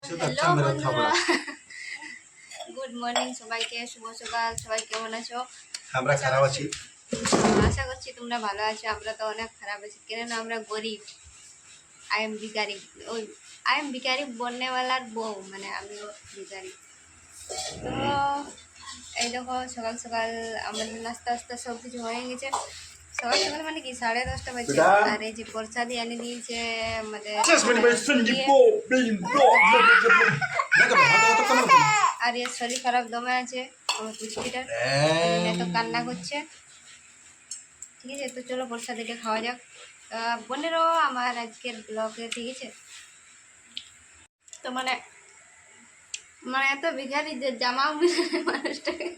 Hello বন্ধুরা, good morning সবাইকে, শুভ সকাল। সবাই কেমন আছো? আমরা খারাপ আছি। আশা করছি তোমরা ভালো আছো। আমরা তো অনেক খারাপ আছি, কেননা আমরা গরিব। আই এম ভিখারি। ওই আই এম ভিখারি বন্যেওয়ালার বউ, মানে আমিও ভিখারি। তো এই দেখো, সকাল সকাল আমাদের নাস্তা আস্তা সব কিছু হয়ে গেছে। সকাল সকাল মানে কি 10:30 বাজে। আর এই যে প্রসাদি এনে দিয়েছে আমাদের, আর এর শরীর খারাপ দমে আছে আমার পুচকিটার, এত কান্না করছে। ঠিক আছে, তো চলো প্রসাদিটা খাওয়া যাক। বোনেরও আমার আজকের ব্লগে, ঠিক আছে। তো মানে মানে এত ভিখারি যে জামাও মিলে মানুষটাকে।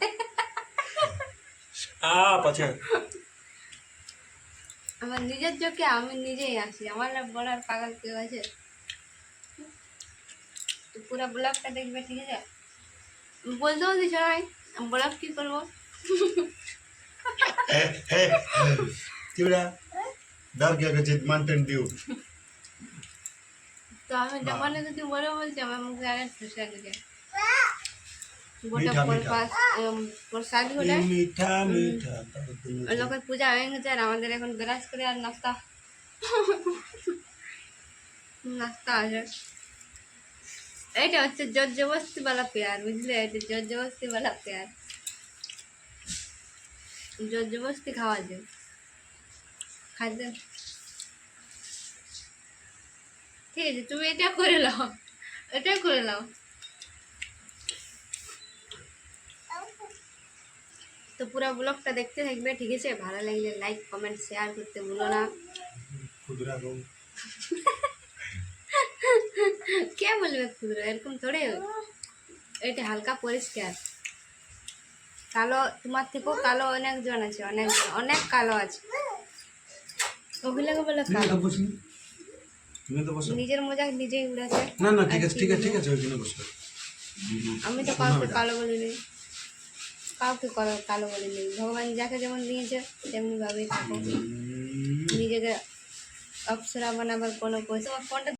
আমার নিজের চোখে আমি নিজেই আসি, আমার বলার পাগল কেউ আছে? তো পুরো ব্লগটা দেখবে, ঠিক আছে। বলতেও দিছ নাই ব্লগ কি করবো। তো আমি যখন যদি বলে বলছি আমার মুখে আগে ঠুসা দিকে গোটা প্রসাদ হলে লোকের পূজা হয়ে গেছে। আর আমাদের এখন ব্রাশ করে আর নাস্তা নাস্তা আছে। এইটা হচ্ছে জোর জবস্তি वाला प्यार, বুঝলে? এটা জোর জবস্তি वाला प्यार, জোর জবস্তি খাওয়া যায়, খাদ্য। ঠিক আছে, তুমি এটা করে নাও, এটা করে নাও। তো পুরো ব্লগটা দেখতে থাকবে, ঠিক আছে। ভালো লাগলে লাইক কমেন্ট শেয়ার করতে ভুলো না। কে বলবে ক্ষুদ্র? এরকম থোড়ে। এটা হালকা পরিষ্কার। কালো তোমার থেকেও কালো অনেকজন আছে, অনেক অনেক কালো আছে। ওগুলোকে বলে কালো। নিজের মজাক নিজেই উড়েছে। না না, ঠিক আছে ঠিক আছে ঠিক আছে, ওইখানে বসো। আমি তো কাউকে কালো বলিনি, কাউকে কালো বলিনি। ভগবান যাকে যেমন দিয়েছে তেমনি ভাবেই থাকো। নিজেকে অপ্সরা বানাবার কোনো কোনটা